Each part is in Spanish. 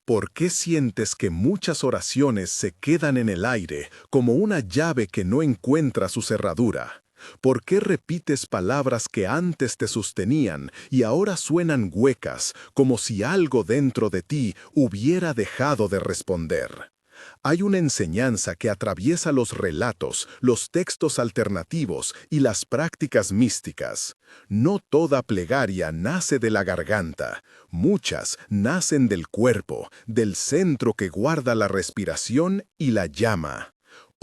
¿Por qué sientes que muchas oraciones se quedan en el aire como una llave que no encuentra su cerradura? ¿Por qué repites palabras que antes te sostenían y ahora suenan huecas, como si algo dentro de ti hubiera dejado de responder? Hay una enseñanza que atraviesa los relatos, los textos alternativos y las prácticas místicas. No toda plegaria nace de la garganta. Muchas nacen del cuerpo, del centro que guarda la respiración y la llama.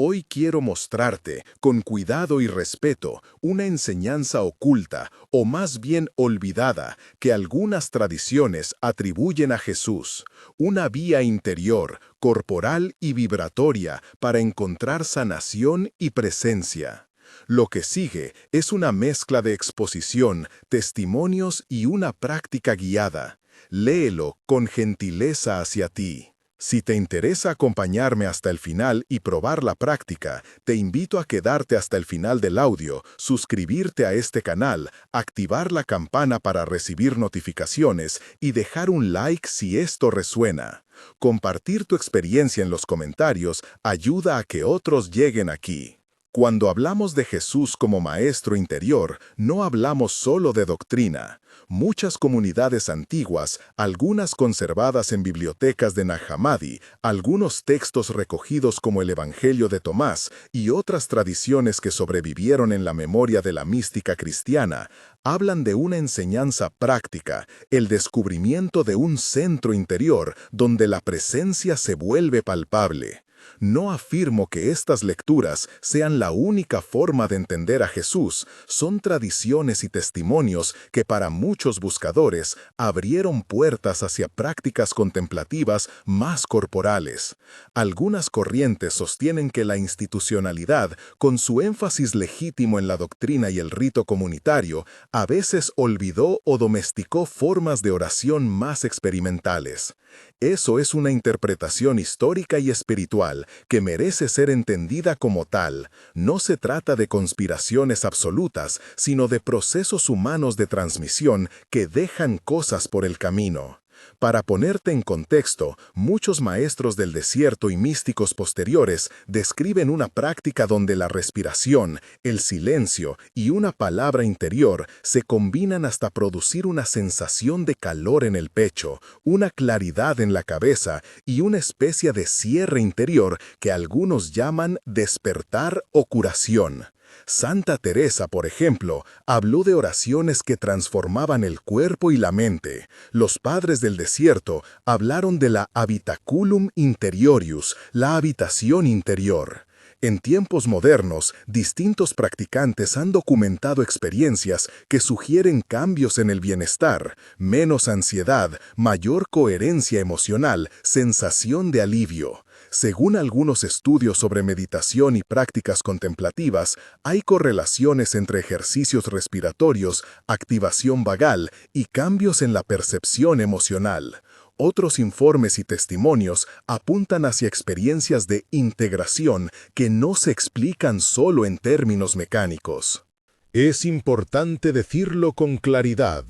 Hoy quiero mostrarte, con cuidado y respeto, una enseñanza oculta, o más bien olvidada, que algunas tradiciones atribuyen a Jesús, una vía interior, corporal y vibratoria para encontrar sanación y presencia. Lo que sigue es una mezcla de exposición, testimonios y una práctica guiada. Léelo con gentileza hacia ti. Si te interesa acompañarme hasta el final y probar la práctica, te invito a quedarte hasta el final del audio, suscribirte a este canal, activar la campana para recibir notificaciones y dejar un like si esto resuena. Compartir tu experiencia en los comentarios ayuda a que otros lleguen aquí. Cuando hablamos de Jesús como maestro interior, no hablamos solo de doctrina. Muchas comunidades antiguas, algunas conservadas en bibliotecas de Nag Hammadi, algunos textos recogidos como el Evangelio de Tomás y otras tradiciones que sobrevivieron en la memoria de la mística cristiana, hablan de una enseñanza práctica, el descubrimiento de un centro interior donde la presencia se vuelve palpable. No afirmo que estas lecturas sean la única forma de entender a Jesús, son tradiciones y testimonios que para muchos buscadores abrieron puertas hacia prácticas contemplativas más corporales. Algunas corrientes sostienen que la institucionalidad, con su énfasis legítimo en la doctrina y el rito comunitario, a veces olvidó o domesticó formas de oración más experimentales. Eso es una interpretación histórica y espiritual que merece ser entendida como tal. No se trata de conspiraciones absolutas, sino de procesos humanos de transmisión que dejan cosas por el camino. Para ponerte en contexto, muchos maestros del desierto y místicos posteriores describen una práctica donde la respiración, el silencio y una palabra interior se combinan hasta producir una sensación de calor en el pecho, una claridad en la cabeza y una especie de cierre interior que algunos llaman despertar o curación. Santa Teresa, por ejemplo, habló de oraciones que transformaban el cuerpo y la mente. Los padres del desierto hablaron de la habitaculum interiorius, la habitación interior. En tiempos modernos, distintos practicantes han documentado experiencias que sugieren cambios en el bienestar, menos ansiedad, mayor coherencia emocional, sensación de alivio. Según algunos estudios sobre meditación y prácticas contemplativas, hay correlaciones entre ejercicios respiratorios, activación vagal y cambios en la percepción emocional. Otros informes y testimonios apuntan hacia experiencias de integración que no se explican solo en términos mecánicos. Es importante decirlo con claridad.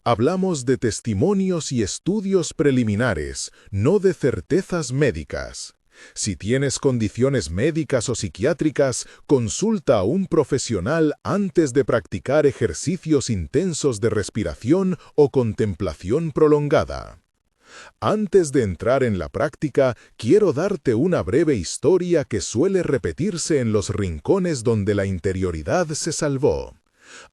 Hablamos de testimonios y estudios preliminares, no de certezas médicas. Si tienes condiciones médicas o psiquiátricas, consulta a un profesional antes de practicar ejercicios intensos de respiración o contemplación prolongada. Antes de entrar en la práctica, quiero darte una breve historia que suele repetirse en los rincones donde la interioridad se salvó.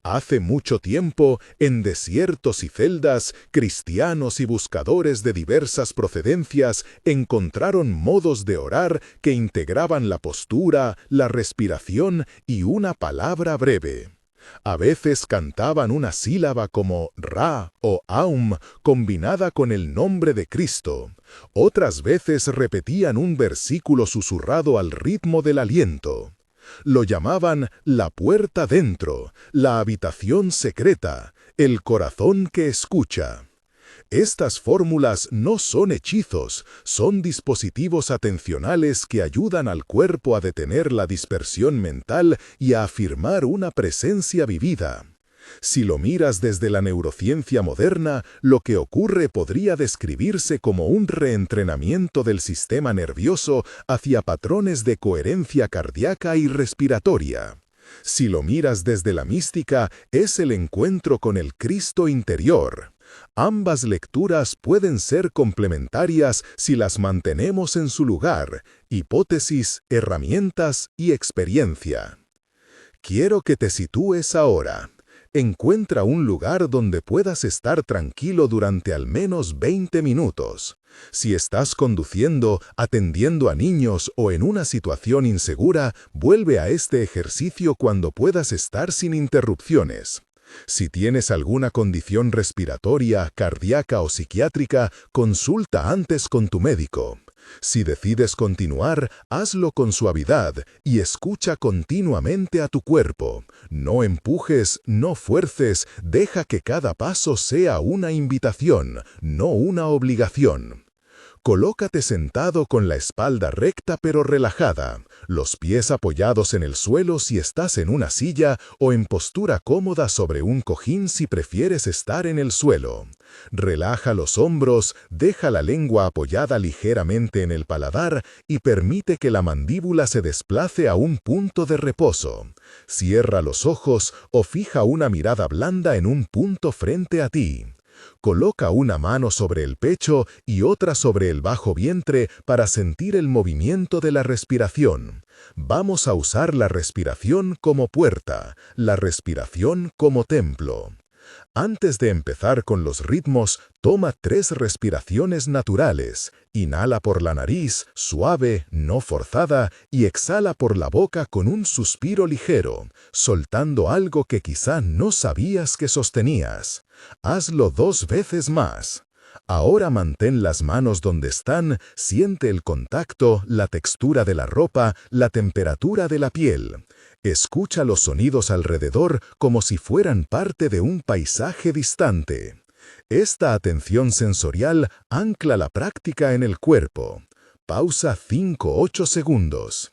Hace mucho tiempo, en desiertos y celdas, cristianos y buscadores de diversas procedencias encontraron modos de orar que integraban la postura, la respiración y una palabra breve. A veces cantaban una sílaba como Ra o Aum combinada con el nombre de Cristo. Otras veces repetían un versículo susurrado al ritmo del aliento. Lo llamaban la puerta dentro, la habitación secreta, el corazón que escucha. Estas fórmulas no son hechizos, son dispositivos atencionales que ayudan al cuerpo a detener la dispersión mental y a afirmar una presencia vivida. Si lo miras desde la neurociencia moderna, lo que ocurre podría describirse como un reentrenamiento del sistema nervioso hacia patrones de coherencia cardíaca y respiratoria. Si lo miras desde la mística, es el encuentro con el Cristo interior. Ambas lecturas pueden ser complementarias si las mantenemos en su lugar: hipótesis, herramientas y experiencia. Quiero que te sitúes ahora. Encuentra un lugar donde puedas estar tranquilo durante al menos 20 minutos. Si estás conduciendo, atendiendo a niños o en una situación insegura, vuelve a este ejercicio cuando puedas estar sin interrupciones. Si tienes alguna condición respiratoria, cardíaca o psiquiátrica, consulta antes con tu médico. Si decides continuar, hazlo con suavidad y escucha continuamente a tu cuerpo. No empujes, no fuerces, deja que cada paso sea una invitación, no una obligación. Colócate sentado con la espalda recta pero relajada, los pies apoyados en el suelo si estás en una silla o en postura cómoda sobre un cojín si prefieres estar en el suelo. Relaja los hombros, deja la lengua apoyada ligeramente en el paladar y permite que la mandíbula se desplace a un punto de reposo. Cierra los ojos o fija una mirada blanda en un punto frente a ti. Coloca una mano sobre el pecho y otra sobre el bajo vientre para sentir el movimiento de la respiración. Vamos a usar la respiración como puerta, la respiración como templo. Antes de empezar con los ritmos, toma 3 respiraciones naturales. Inhala por la nariz, suave, no forzada, y exhala por la boca con un suspiro ligero, soltando algo que quizá no sabías que sostenías. Hazlo 2 veces más. Ahora mantén las manos donde están, siente el contacto, la textura de la ropa, la temperatura de la piel. Escucha los sonidos alrededor como si fueran parte de un paisaje distante. Esta atención sensorial ancla la práctica en el cuerpo. Pausa 5-8 segundos.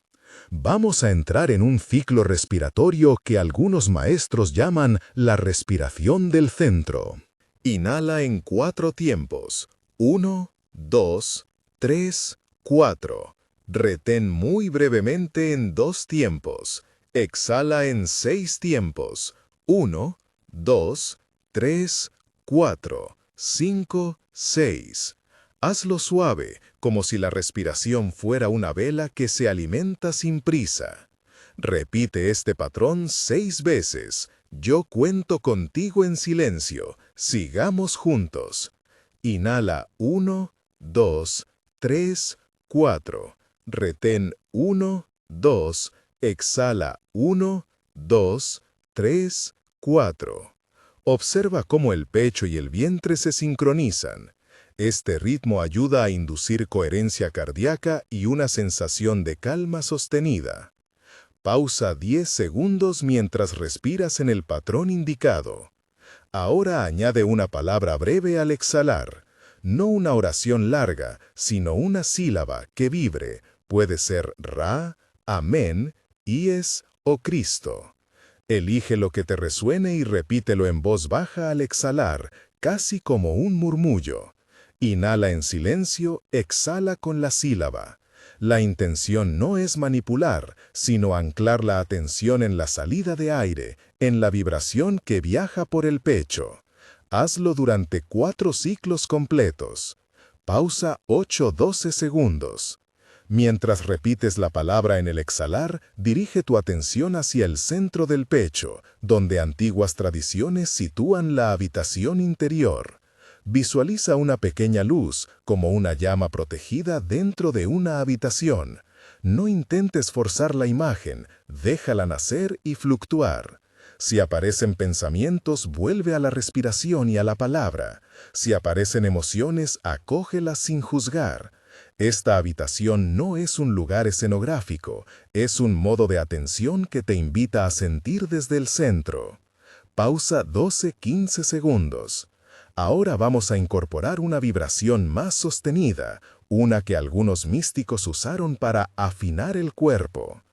Vamos a entrar en un ciclo respiratorio que algunos maestros llaman la respiración del centro. Inhala en 4 tiempos. 1, 2, 3, 4. Retén muy brevemente en 2 tiempos. Exhala en 6 tiempos. 1, 2, 3, 4, 5, 6. Hazlo suave, como si la respiración fuera una vela que se alimenta sin prisa. Repite este patrón 6 veces. Yo cuento contigo en silencio. Sigamos juntos. Inhala 1, 2, 3, 4. Retén 1, 2. Exhala 1, 2, 3, 4. Observa cómo el pecho y el vientre se sincronizan. Este ritmo ayuda a inducir coherencia cardíaca y una sensación de calma sostenida. Pausa 10 segundos mientras respiras en el patrón indicado. Ahora añade una palabra breve al exhalar. No una oración larga, sino una sílaba que vibre. Puede ser Ra, Amén, Ies o Cristo. Elige lo que te resuene y repítelo en voz baja al exhalar, casi como un murmullo. Inhala en silencio, exhala con la sílaba. La intención no es manipular, sino anclar la atención en la salida de aire, en la vibración que viaja por el pecho. Hazlo durante 4 ciclos completos. Pausa 8-12 segundos. Mientras repites la palabra en el exhalar, dirige tu atención hacia el centro del pecho, donde antiguas tradiciones sitúan la habitación interior. Visualiza una pequeña luz, como una llama protegida dentro de una habitación. No intentes forzar la imagen, déjala nacer y fluctuar. Si aparecen pensamientos, vuelve a la respiración y a la palabra. Si aparecen emociones, acógelas sin juzgar. Esta habitación no es un lugar escenográfico, es un modo de atención que te invita a sentir desde el centro. Pausa 12-15 segundos. Ahora vamos a incorporar una vibración más sostenida, una que algunos místicos usaron para afinar el cuerpo.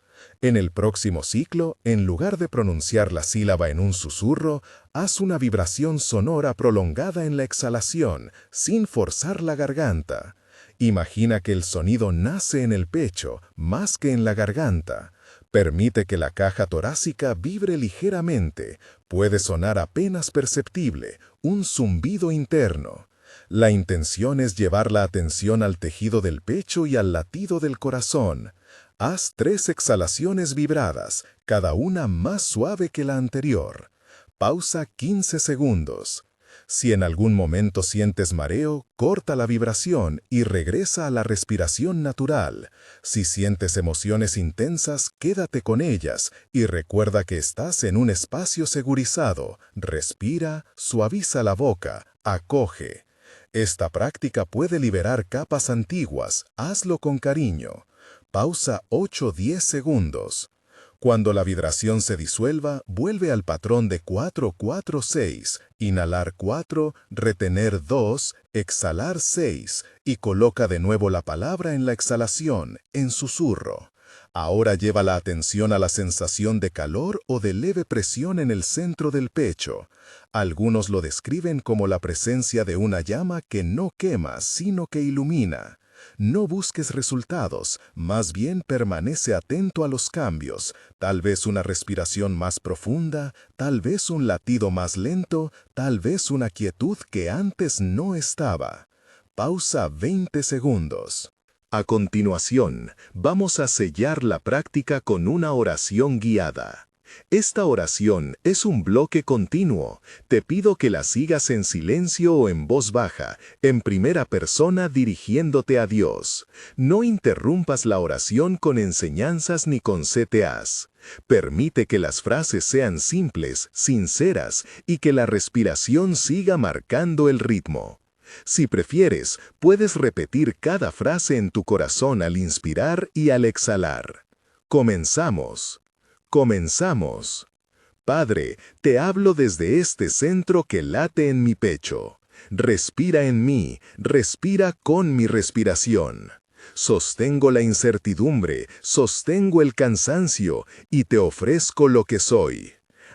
En el próximo ciclo, en lugar de pronunciar la sílaba en un susurro, haz una vibración sonora prolongada en la exhalación, sin forzar la garganta. Imagina que el sonido nace en el pecho, más que en la garganta. Permite que la caja torácica vibre ligeramente. Puede sonar apenas perceptible, un zumbido interno. La intención es llevar la atención al tejido del pecho y al latido del corazón. Haz 3 exhalaciones vibradas, cada una más suave que la anterior. Pausa 15 segundos. Si en algún momento sientes mareo, corta la vibración y regresa a la respiración natural. Si sientes emociones intensas, quédate con ellas y recuerda que estás en un espacio segurizado. Respira, suaviza la boca, acoge. Esta práctica puede liberar capas antiguas, hazlo con cariño. Pausa 8-10 segundos. Cuando la vibración se disuelva, vuelve al patrón de 4-4-6, inhalar 4, retener 2, exhalar 6, y coloca de nuevo la palabra en la exhalación, en susurro. Ahora lleva la atención a la sensación de calor o de leve presión en el centro del pecho. Algunos lo describen como la presencia de una llama que no quema, sino que ilumina. No busques resultados, más bien permanece atento a los cambios, tal vez una respiración más profunda, tal vez un latido más lento, tal vez una quietud que antes no estaba. Pausa 20 segundos. A continuación, vamos a sellar la práctica con una oración guiada. Esta oración es un bloque continuo. Te pido que la sigas en silencio o en voz baja, en primera persona dirigiéndote a Dios. No interrumpas la oración con enseñanzas ni con CTAs. Permite que las frases sean simples, sinceras y que la respiración siga marcando el ritmo. Si prefieres, puedes repetir cada frase en tu corazón al inspirar y al exhalar. Comenzamos. Comenzamos. Padre, te hablo desde este centro que late en mi pecho. Respira en mí, respira con mi respiración. Sostengo la incertidumbre, sostengo el cansancio y te ofrezco lo que soy.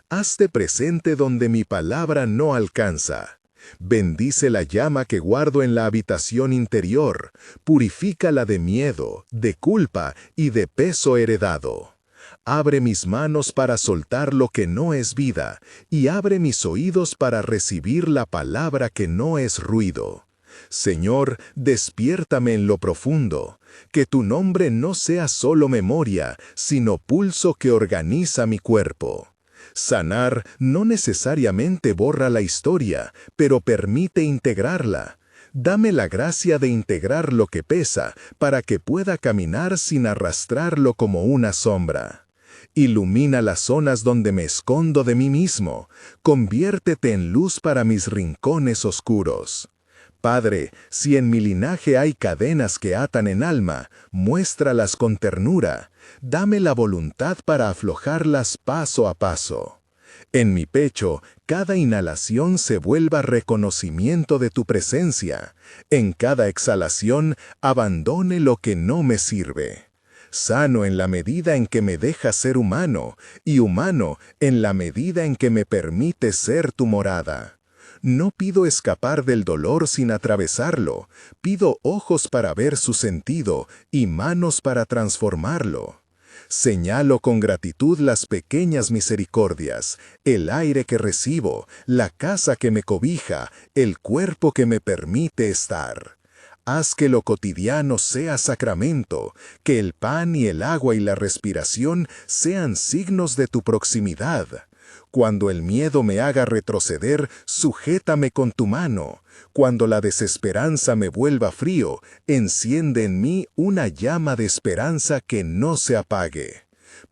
Hazte presente donde mi palabra no alcanza. Bendice la llama que guardo en la habitación interior, purifícala de miedo, de culpa y de peso heredado. Abre mis manos para soltar lo que no es vida, y abre mis oídos para recibir la palabra que no es ruido. Señor, despiértame en lo profundo, que tu nombre no sea solo memoria, sino pulso que organiza mi cuerpo. Sanar no necesariamente borra la historia, pero permite integrarla. Dame la gracia de integrar lo que pesa, para que pueda caminar sin arrastrarlo como una sombra. Ilumina las zonas donde me escondo de mí mismo. Conviértete en luz para mis rincones oscuros. Padre, si en mi linaje hay cadenas que atan en alma, muéstralas con ternura. Dame la voluntad para aflojarlas paso a paso. En mi pecho, cada inhalación se vuelva reconocimiento de tu presencia. En cada exhalación, abandone lo que no me sirve. Sano en la medida en que me dejas ser humano, y humano en la medida en que me permite ser tu morada. No pido escapar del dolor sin atravesarlo, pido ojos para ver su sentido y manos para transformarlo. Señalo con gratitud las pequeñas misericordias, el aire que recibo, la casa que me cobija, el cuerpo que me permite estar. Haz que lo cotidiano sea sacramento, que el pan y el agua y la respiración sean signos de tu proximidad. Cuando el miedo me haga retroceder, sujétame con tu mano. Cuando la desesperanza me vuelva frío, enciende en mí una llama de esperanza que no se apague.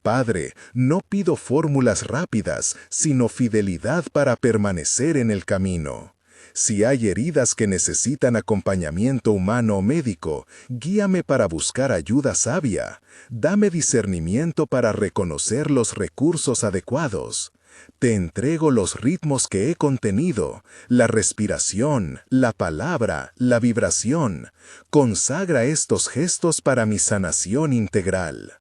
Padre, no pido fórmulas rápidas, sino fidelidad para permanecer en el camino. Si hay heridas que necesitan acompañamiento humano o médico, guíame para buscar ayuda sabia. Dame discernimiento para reconocer los recursos adecuados. Te entrego los ritmos que he contenido, la respiración, la palabra, la vibración. Consagra estos gestos para mi sanación integral.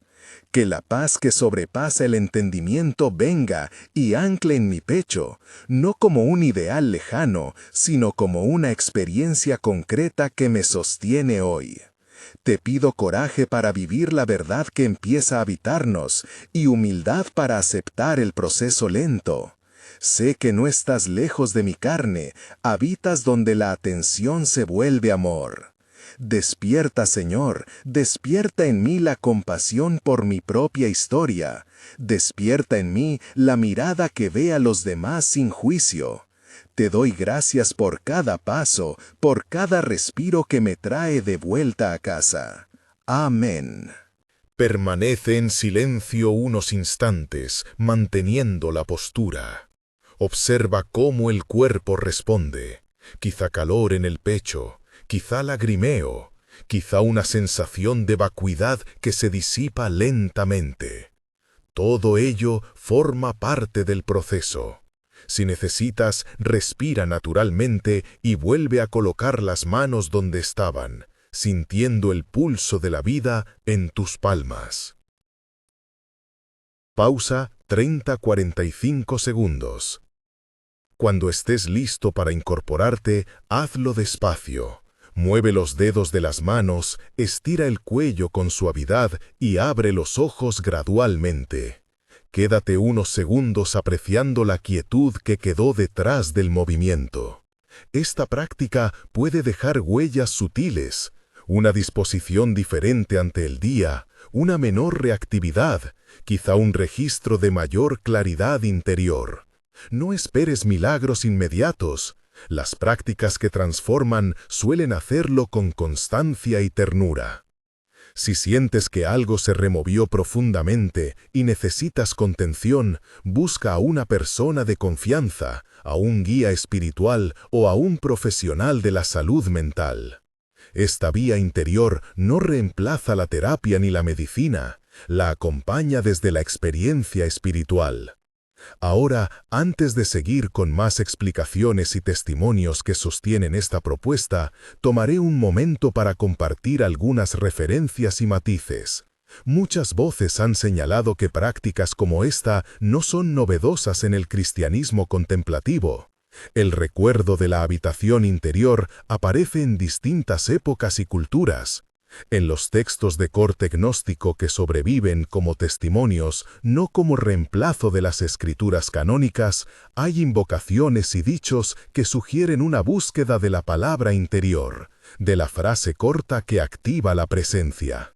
Que la paz que sobrepasa el entendimiento venga y ancle en mi pecho, no como un ideal lejano, sino como una experiencia concreta que me sostiene hoy. Te pido coraje para vivir la verdad que empieza a habitarnos y humildad para aceptar el proceso lento. Sé que no estás lejos de mi carne, habitas donde la atención se vuelve amor. Despierta, Señor, despierta en mí la compasión por mi propia historia. Despierta en mí la mirada que ve a los demás sin juicio. Te doy gracias por cada paso, por cada respiro que me trae de vuelta a casa. Amén. Permanece en silencio unos instantes, manteniendo la postura. Observa cómo el cuerpo responde. Quizá calor en el pecho, quizá lagrimeo, quizá una sensación de vacuidad que se disipa lentamente. Todo ello forma parte del proceso. Si necesitas, respira naturalmente y vuelve a colocar las manos donde estaban, sintiendo el pulso de la vida en tus palmas. Pausa 30-45 segundos. Cuando estés listo para incorporarte, hazlo despacio. Mueve los dedos de las manos, estira el cuello con suavidad y abre los ojos gradualmente. Quédate unos segundos apreciando la quietud que quedó detrás del movimiento. Esta práctica puede dejar huellas sutiles, una disposición diferente ante el día, una menor reactividad, quizá un registro de mayor claridad interior. No esperes milagros inmediatos. Las prácticas que transforman suelen hacerlo con constancia y ternura. Si sientes que algo se removió profundamente y necesitas contención, busca a una persona de confianza, a un guía espiritual o a un profesional de la salud mental. Esta vía interior no reemplaza la terapia ni la medicina, la acompaña desde la experiencia espiritual. Ahora, antes de seguir con más explicaciones y testimonios que sostienen esta propuesta, tomaré un momento para compartir algunas referencias y matices. Muchas voces han señalado que prácticas como esta no son novedosas en el cristianismo contemplativo. El recuerdo de la habitación interior aparece en distintas épocas y culturas. En los textos de corte gnóstico que sobreviven como testimonios, no como reemplazo de las escrituras canónicas, hay invocaciones y dichos que sugieren una búsqueda de la palabra interior, de la frase corta que activa la presencia.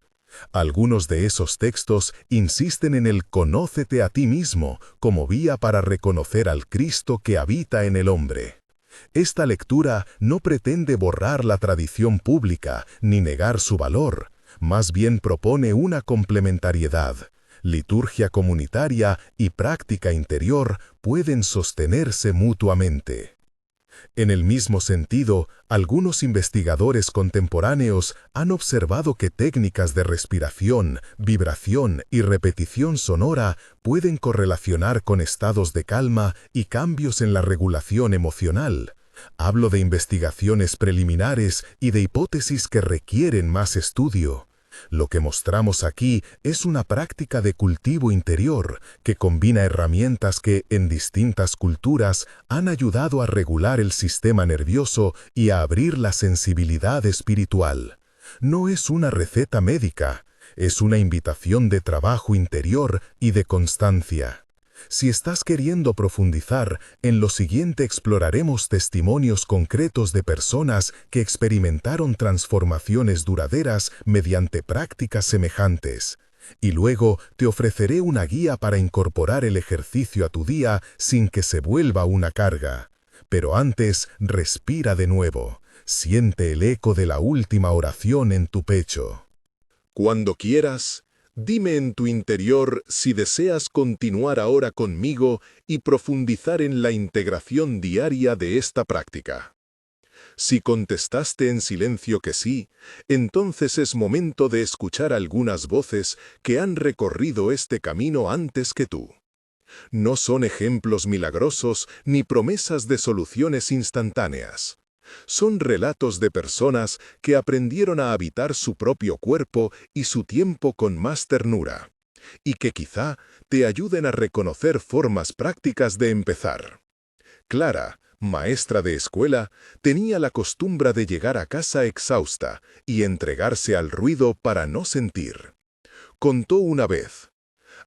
Algunos de esos textos insisten en el «conócete a ti mismo» como vía para reconocer al Cristo que habita en el hombre. Esta lectura no pretende borrar la tradición pública ni negar su valor, más bien propone una complementariedad. Liturgia comunitaria y práctica interior pueden sostenerse mutuamente. En el mismo sentido, algunos investigadores contemporáneos han observado que técnicas de respiración, vibración y repetición sonora pueden correlacionar con estados de calma y cambios en la regulación emocional. Hablo de investigaciones preliminares y de hipótesis que requieren más estudio. Lo que mostramos aquí es una práctica de cultivo interior que combina herramientas que, en distintas culturas, han ayudado a regular el sistema nervioso y a abrir la sensibilidad espiritual. No es una receta médica, es una invitación de trabajo interior y de constancia. Si estás queriendo profundizar, en lo siguiente exploraremos testimonios concretos de personas que experimentaron transformaciones duraderas mediante prácticas semejantes. Y luego te ofreceré una guía para incorporar el ejercicio a tu día sin que se vuelva una carga. Pero antes, respira de nuevo. Siente el eco de la última oración en tu pecho. Cuando quieras, dime en tu interior si deseas continuar ahora conmigo y profundizar en la integración diaria de esta práctica. Si contestaste en silencio que sí, entonces es momento de escuchar algunas voces que han recorrido este camino antes que tú. No son ejemplos milagrosos ni promesas de soluciones instantáneas. Son relatos de personas que aprendieron a habitar su propio cuerpo y su tiempo con más ternura. y que quizá te ayuden a reconocer formas prácticas de empezar. Clara, maestra de escuela, tenía la costumbre de llegar a casa exhausta y entregarse al ruido para no sentir. Contó una vez: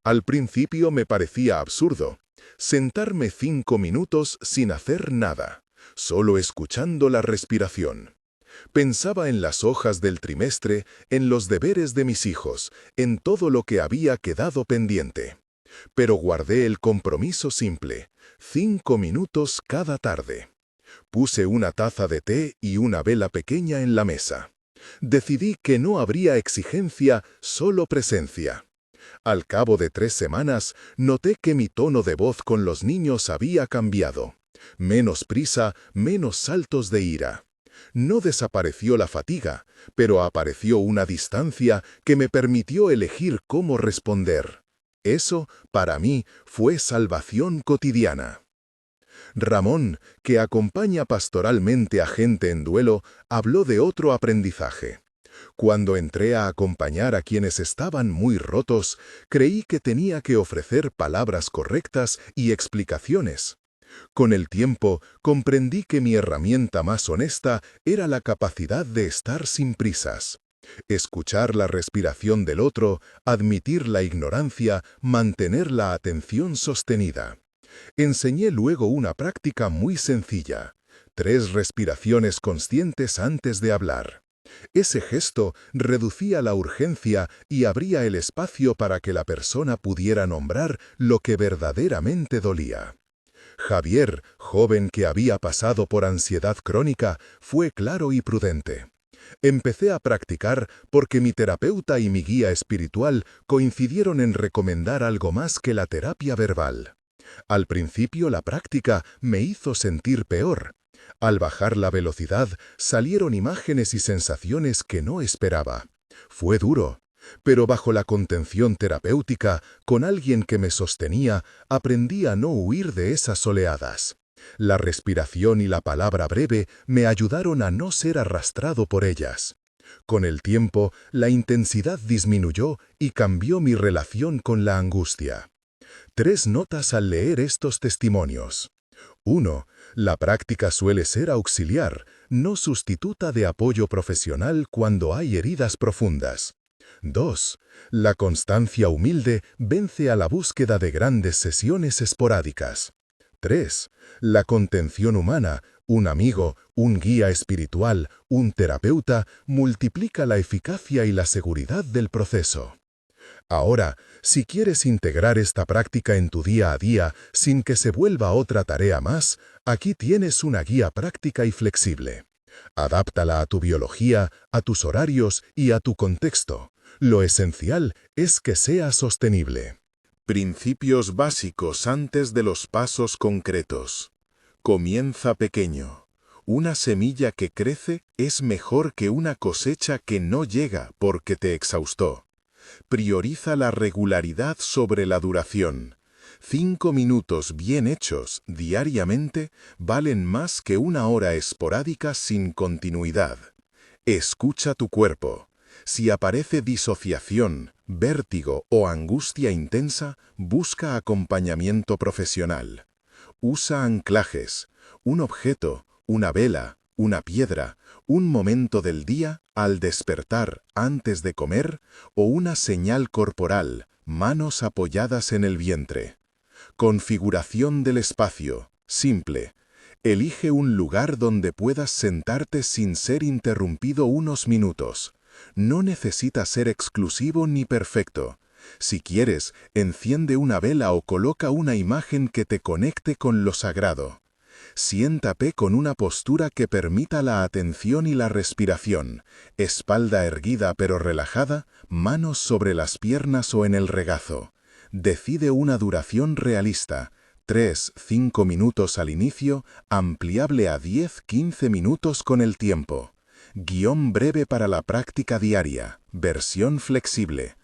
al principio me parecía absurdo sentarme 5 minutos sin hacer nada, solo escuchando la respiración. Pensaba en las hojas del trimestre, en los deberes de mis hijos, en todo lo que había quedado pendiente. Pero guardé el compromiso simple: 5 minutos cada tarde. Puse una taza de té y una vela pequeña en la mesa. Decidí que no habría exigencia, solo presencia. Al cabo de 3 semanas, noté que mi tono de voz con los niños había cambiado. Menos prisa, menos saltos de ira. No desapareció la fatiga, pero apareció una distancia que me permitió elegir cómo responder. Eso, para mí, fue salvación cotidiana. Ramón, que acompaña pastoralmente a gente en duelo, habló de otro aprendizaje. Cuando entré a acompañar a quienes estaban muy rotos, creí que tenía que ofrecer palabras correctas y explicaciones. Con el tiempo, comprendí que mi herramienta más honesta era la capacidad de estar sin prisas. Escuchar la respiración del otro, admitir la ignorancia, mantener la atención sostenida. Enseñé luego una práctica muy sencilla: 3 respiraciones conscientes antes de hablar. Ese gesto reducía la urgencia y abría el espacio para que la persona pudiera nombrar lo que verdaderamente dolía. Javier, joven que había pasado por ansiedad crónica, fue claro y prudente. Empecé a practicar porque mi terapeuta y mi guía espiritual coincidieron en recomendar algo más que la terapia verbal. Al principio la práctica me hizo sentir peor. Al bajar la velocidad, salieron imágenes y sensaciones que no esperaba. Fue duro, pero bajo la contención terapéutica, con alguien que me sostenía, aprendí a no huir de esas oleadas. La respiración y la palabra breve me ayudaron a no ser arrastrado por ellas. Con el tiempo, la intensidad disminuyó y cambió mi relación con la angustia. 3 notas al leer estos testimonios. 1. La práctica suele ser auxiliar, no sustituta de apoyo profesional cuando hay heridas profundas. 2. La constancia humilde vence a la búsqueda de grandes sesiones esporádicas. 3. La contención humana, un amigo, un guía espiritual, un terapeuta, multiplica la eficacia y la seguridad del proceso. Ahora, si quieres integrar esta práctica en tu día a día sin que se vuelva otra tarea más, aquí tienes una guía práctica y flexible. Adáptala a tu biología, a tus horarios y a tu contexto. Lo esencial es que sea sostenible. Principios básicos antes de los pasos concretos. Comienza pequeño. Una semilla que crece es mejor que una cosecha que no llega porque te exhaustó. Prioriza la regularidad sobre la duración. 5 minutos bien hechos diariamente valen más que 1 hora esporádica sin continuidad. Escucha tu cuerpo. Si aparece disociación, vértigo o angustia intensa, busca acompañamiento profesional. Usa anclajes: un objeto, una vela, una piedra, un momento del día al despertar antes de comer o una señal corporal, manos apoyadas en el vientre. Configuración del espacio, simple. Elige un lugar donde puedas sentarte sin ser interrumpido unos minutos. No necesita ser exclusivo ni perfecto. Si quieres, enciende una vela o coloca una imagen que te conecte con lo sagrado. Siéntate con una postura que permita la atención y la respiración, espalda erguida pero relajada, manos sobre las piernas o en el regazo. Decide una duración realista: 3-5 minutos al inicio, ampliable a 10-15 minutos con el tiempo. Guión breve para la práctica diaria, versión flexible.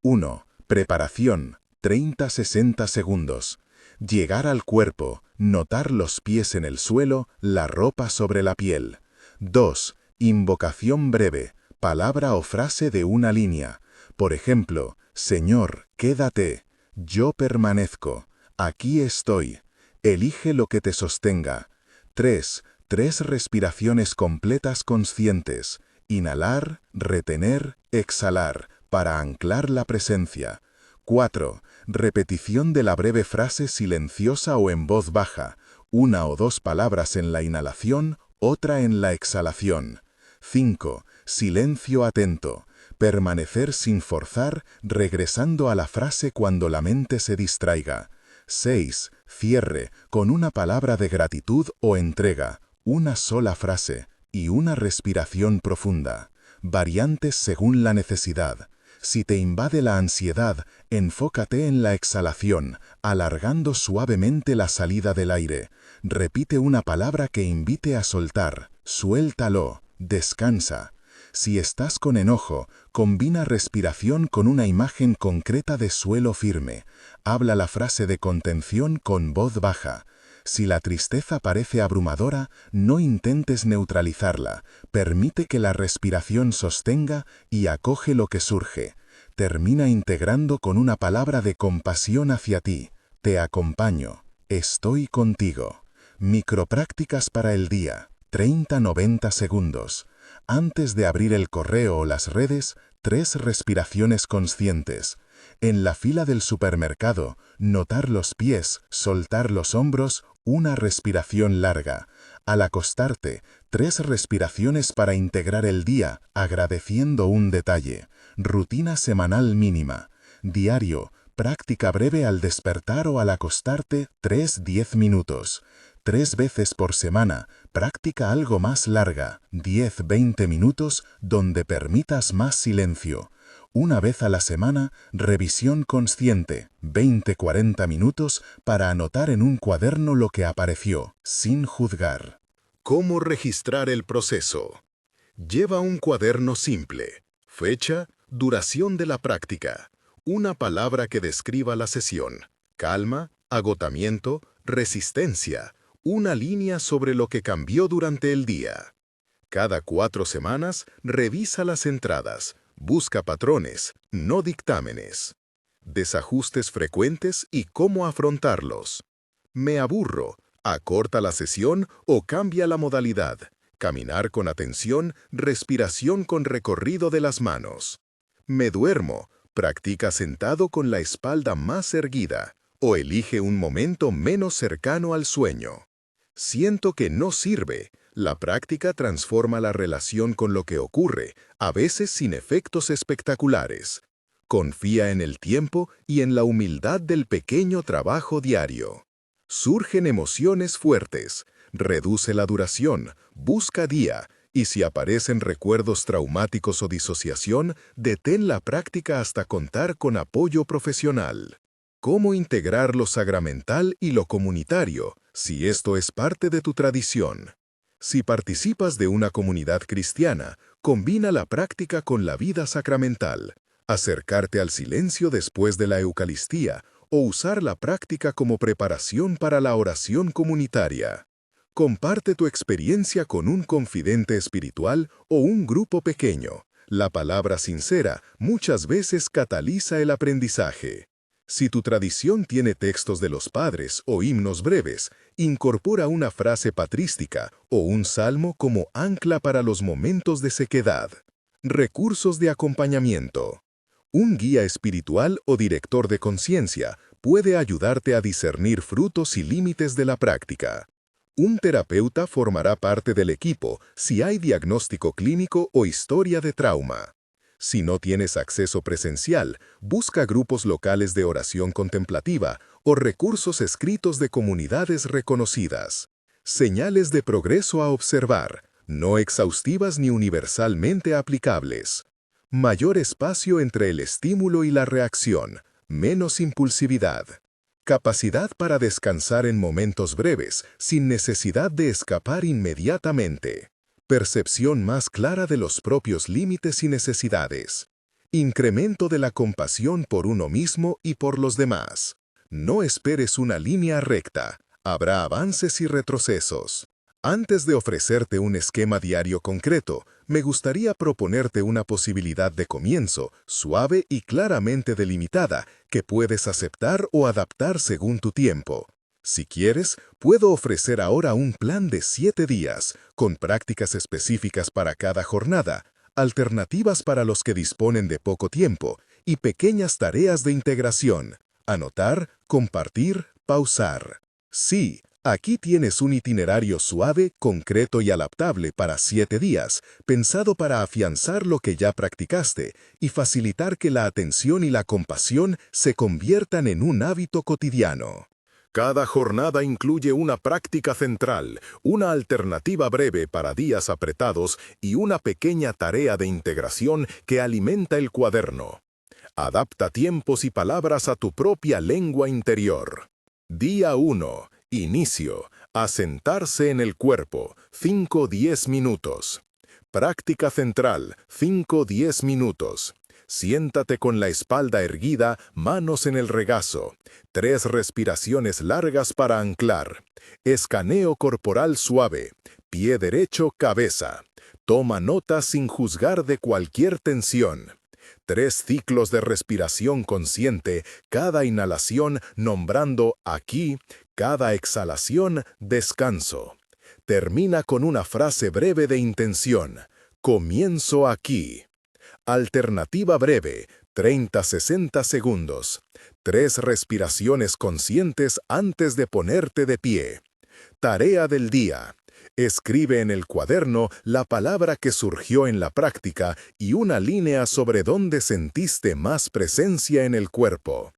1. Preparación, 30-60 segundos. Llegar al cuerpo, notar los pies en el suelo, la ropa sobre la piel. 2. Invocación breve, palabra o frase de una línea. Por ejemplo, Señor, quédate. Yo permanezco. Aquí estoy. Elige lo que te sostenga. 3. 3 respiraciones completas conscientes. Inhalar, retener, exhalar, para anclar la presencia. 4. Repetición de la breve frase silenciosa o en voz baja, 1 o 2 palabras en la inhalación, otra en la exhalación. 5. Silencio atento. Permanecer sin forzar, regresando a la frase cuando la mente se distraiga. 6. Cierre, con una palabra de gratitud o entrega, una sola frase y una respiración profunda. Variantes según la necesidad. Si te invade la ansiedad, enfócate en la exhalación, alargando suavemente la salida del aire. Repite una palabra que invite a soltar. Suéltalo. Descansa. Si estás con enojo, combina respiración con una imagen concreta de suelo firme. Habla la frase de contención con voz baja. Si la tristeza parece abrumadora, no intentes neutralizarla. Permite que la respiración sostenga y acoge lo que surge. Termina integrando con una palabra de compasión hacia ti. Te acompaño. Estoy contigo. Microprácticas para el día. 30-90 segundos. Antes de abrir el correo o las redes, 3 respiraciones conscientes. En la fila del supermercado, notar los pies, soltar los hombros, una respiración larga. Al acostarte, 3 respiraciones para integrar el día, agradeciendo un detalle. Rutina semanal mínima. Diario, práctica breve al despertar o al acostarte, 3-10 minutos. 3 veces por semana, práctica algo más larga, 10-20 minutos, donde permitas más silencio. Una vez a la semana, revisión consciente, 20-40 minutos, para anotar en un cuaderno lo que apareció, sin juzgar. ¿Cómo registrar el proceso? Lleva un cuaderno simple. Fecha, duración de la práctica. Una palabra que describa la sesión. Calma, agotamiento, resistencia. Una línea sobre lo que cambió durante el día. Cada 4 semanas, revisa las entradas. Busca patrones, no dictámenes. Desajustes frecuentes y cómo afrontarlos. Me aburro. Acorta la sesión o cambia la modalidad. Caminar con atención, respiración con recorrido de las manos. Me duermo. Practica sentado con la espalda más erguida o elige un momento menos cercano al sueño. Siento que no sirve. La práctica transforma la relación con lo que ocurre, a veces sin efectos espectaculares. Confía en el tiempo y en la humildad del pequeño trabajo diario. Surgen emociones fuertes. Reduce la duración, busca día, y si aparecen recuerdos traumáticos o disociación, detén la práctica hasta contar con apoyo profesional. ¿Cómo integrar lo sacramental y lo comunitario, si esto es parte de tu tradición? Si participas de una comunidad cristiana, combina la práctica con la vida sacramental. Acercarte al silencio después de la Eucaristía o usar la práctica como preparación para la oración comunitaria. Comparte tu experiencia con un confidente espiritual o un grupo pequeño. La palabra sincera muchas veces cataliza el aprendizaje. Si tu tradición tiene textos de los padres o himnos breves, incorpora una frase patrística o un salmo como ancla para los momentos de sequedad. Recursos de acompañamiento. Un guía espiritual o director de conciencia puede ayudarte a discernir frutos y límites de la práctica. Un terapeuta formará parte del equipo si hay diagnóstico clínico o historia de trauma. Si no tienes acceso presencial, busca grupos locales de oración contemplativa o recursos escritos de comunidades reconocidas. Señales de progreso a observar, no exhaustivas ni universalmente aplicables. Mayor espacio entre el estímulo y la reacción, menos impulsividad. Capacidad para descansar en momentos breves, sin necesidad de escapar inmediatamente. Percepción más clara de los propios límites y necesidades. Incremento de la compasión por uno mismo y por los demás. No esperes una línea recta. Habrá avances y retrocesos. Antes de ofrecerte un esquema diario concreto, me gustaría proponerte una posibilidad de comienzo, suave y claramente delimitada, que puedes aceptar o adaptar según tu tiempo. Si quieres, puedo ofrecer ahora un plan de 7 días, con prácticas específicas para cada jornada, alternativas para los que disponen de poco tiempo y pequeñas tareas de integración. Anotar, compartir, pausar. Sí, aquí tienes un itinerario suave, concreto y adaptable para 7 días, pensado para afianzar lo que ya practicaste y facilitar que la atención y la compasión se conviertan en un hábito cotidiano. Cada jornada incluye una práctica central, una alternativa breve para días apretados y una pequeña tarea de integración que alimenta el cuaderno. Adapta tiempos y palabras a tu propia lengua interior. Día 1. Inicio. Asentarse en el cuerpo. 5-10 minutos. Práctica central. 5-10 minutos. Siéntate con la espalda erguida, manos en el regazo. 3 respiraciones largas para anclar. Escaneo corporal suave. Pie derecho, cabeza. Toma notas sin juzgar de cualquier tensión. 3 ciclos de respiración consciente, cada inhalación nombrando aquí, cada exhalación descanso. Termina con una frase breve de intención. Comienzo aquí. Alternativa breve, 30-60 segundos. 3 respiraciones conscientes antes de ponerte de pie. Tarea del día. Escribe en el cuaderno la palabra que surgió en la práctica y una línea sobre dónde sentiste más presencia en el cuerpo.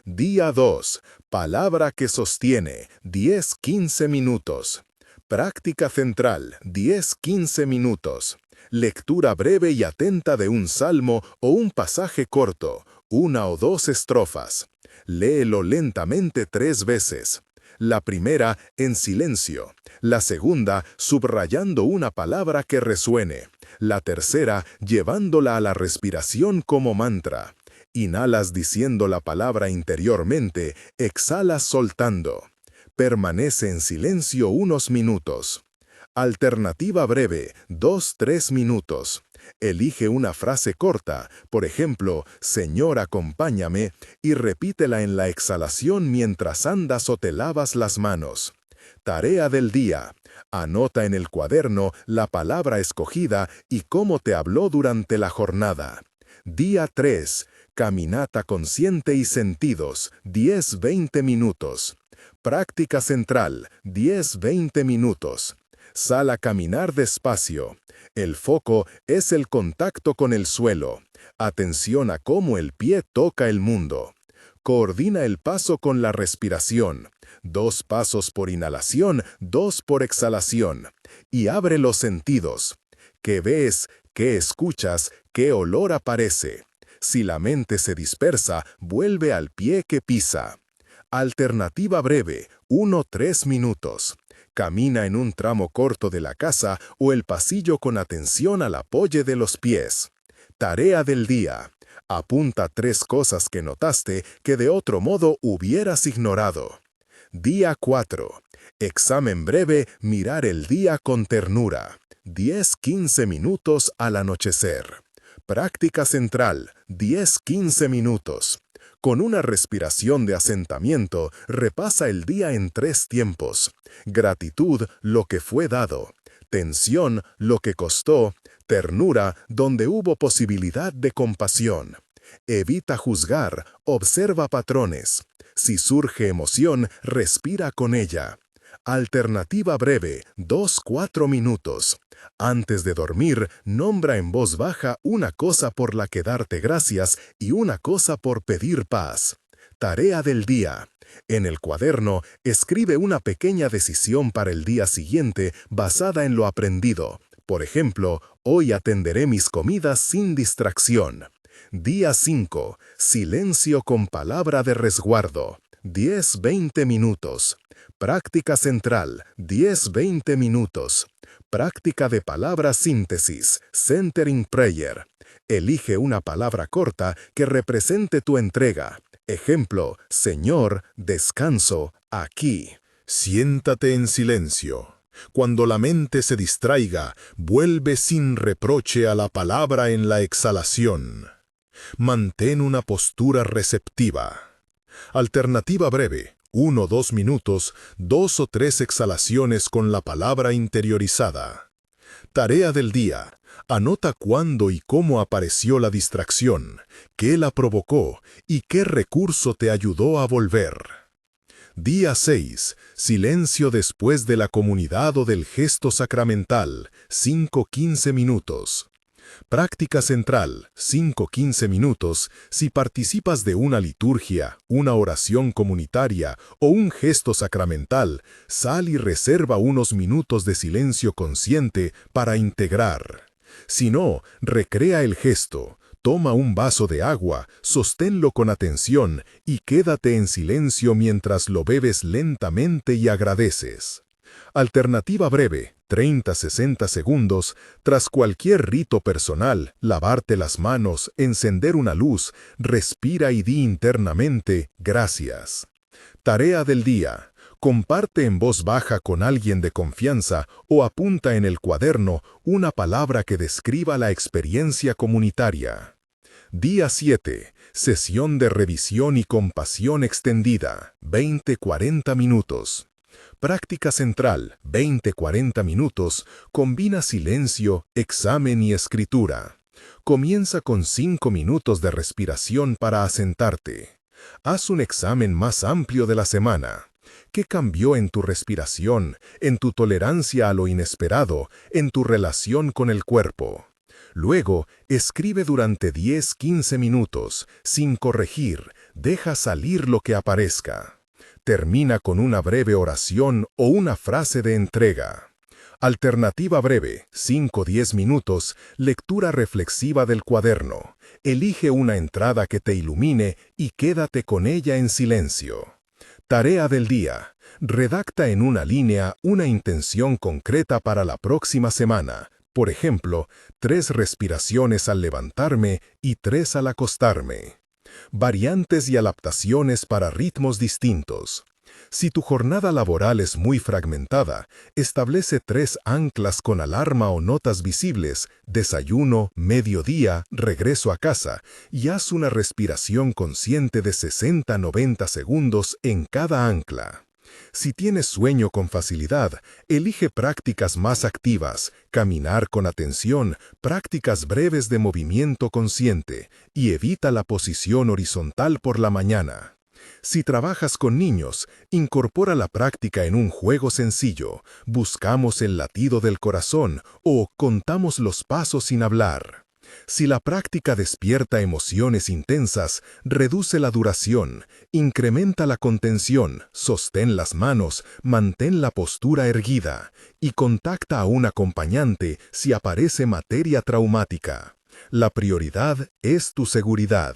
Día 2. Palabra que sostiene, 10-15 minutos. Práctica central, 10-15 minutos. Lectura breve y atenta de un salmo o un pasaje corto, 1 o 2 estrofas. Léelo lentamente 3 veces. La primera en silencio, la segunda subrayando una palabra que resuene, la tercera llevándola a la respiración como mantra. Inhalas diciendo la palabra interiormente, exhalas soltando. Permanece en silencio unos minutos. Alternativa breve, 2-3 minutos. Elige una frase corta, por ejemplo, Señor, acompáñame, y repítela en la exhalación mientras andas o te lavas las manos. Tarea del día. Anota en el cuaderno la palabra escogida y cómo te habló durante la jornada. Día 3. Caminata consciente y sentidos, 10-20 minutos. Práctica central, 10-20 minutos. Sal a caminar despacio. El foco es el contacto con el suelo. Atención a cómo el pie toca el mundo. Coordina el paso con la respiración. 2 pasos por inhalación, 2 por exhalación. Y abre los sentidos. ¿Qué ves? ¿Qué escuchas? ¿Qué olor aparece? Si la mente se dispersa, vuelve al pie que pisa. Alternativa breve, 1-3 minutos. Camina en un tramo corto de la casa o el pasillo con atención al apoyo de los pies. Tarea del día. Apunta 3 cosas que notaste que de otro modo hubieras ignorado. Día 4. Examen breve, mirar el día con ternura. 10-15 minutos al anochecer. Práctica central, 10-15 minutos. Con una respiración de asentamiento, repasa el día en 3 tiempos. Gratitud, lo que fue dado. Tensión, lo que costó. Ternura, donde hubo posibilidad de compasión. Evita juzgar, observa patrones. Si surge emoción, respira con ella. Alternativa breve, 2-4 minutos. Antes de dormir, nombra en voz baja una cosa por la que darte gracias y una cosa por pedir paz. Tarea del día. En el cuaderno, escribe una pequeña decisión para el día siguiente basada en lo aprendido. Por ejemplo, hoy atenderé mis comidas sin distracción. Día 5. Silencio con palabra de resguardo. 10-20 minutos. Práctica central, 10-20 minutos. Práctica de palabra síntesis, centering prayer. Elige una palabra corta que represente tu entrega. Ejemplo, Señor, descanso, aquí. Siéntate en silencio. Cuando la mente se distraiga, vuelve sin reproche a la palabra en la exhalación. Mantén una postura receptiva. Alternativa breve, 1 o 2 minutos, 2 o 3 exhalaciones con la palabra interiorizada. Tarea del día. Anota cuándo y cómo apareció la distracción, qué la provocó y qué recurso te ayudó a volver. Día 6. Silencio después de la comunidad o del gesto sacramental, 5-15 minutos. Práctica central, 5-15 minutos, si participas de una liturgia, una oración comunitaria o un gesto sacramental, sal y reserva unos minutos de silencio consciente para integrar. Si no, recrea el gesto, toma un vaso de agua, sosténlo con atención y quédate en silencio mientras lo bebes lentamente y agradeces. Alternativa breve, 30-60 segundos, tras cualquier rito personal, lavarte las manos, encender una luz, respira y di internamente, gracias. Tarea del día. Comparte en voz baja con alguien de confianza o apunta en el cuaderno una palabra que describa la experiencia comunitaria. Día 7. Sesión de revisión y compasión extendida, 20-40 minutos. Práctica central, 20-40 minutos, combina silencio, examen y escritura. Comienza con 5 minutos de respiración para asentarte. Haz un examen más amplio de la semana. ¿Qué cambió en tu respiración, en tu tolerancia a lo inesperado, en tu relación con el cuerpo? Luego, escribe durante 10-15 minutos, sin corregir, deja salir lo que aparezca. Termina con una breve oración o una frase de entrega. Alternativa breve, 5-10 minutos, lectura reflexiva del cuaderno. Elige una entrada que te ilumine y quédate con ella en silencio. Tarea del día. Redacta en una línea una intención concreta para la próxima semana. Por ejemplo, 3 respiraciones al levantarme y 3 al acostarme. Variantes y adaptaciones para ritmos distintos. Si tu jornada laboral es muy fragmentada, establece 3 anclas con alarma o notas visibles, desayuno, mediodía, regreso a casa, y haz una respiración consciente de 60-90 segundos en cada ancla. Si tienes sueño con facilidad, elige prácticas más activas, caminar con atención, prácticas breves de movimiento consciente, y evita la posición horizontal por la mañana. Si trabajas con niños, incorpora la práctica en un juego sencillo, buscamos el latido del corazón o contamos los pasos sin hablar. Si la práctica despierta emociones intensas, reduce la duración, incrementa la contención, sostén las manos, mantén la postura erguida y contacta a un acompañante si aparece materia traumática. La prioridad es tu seguridad.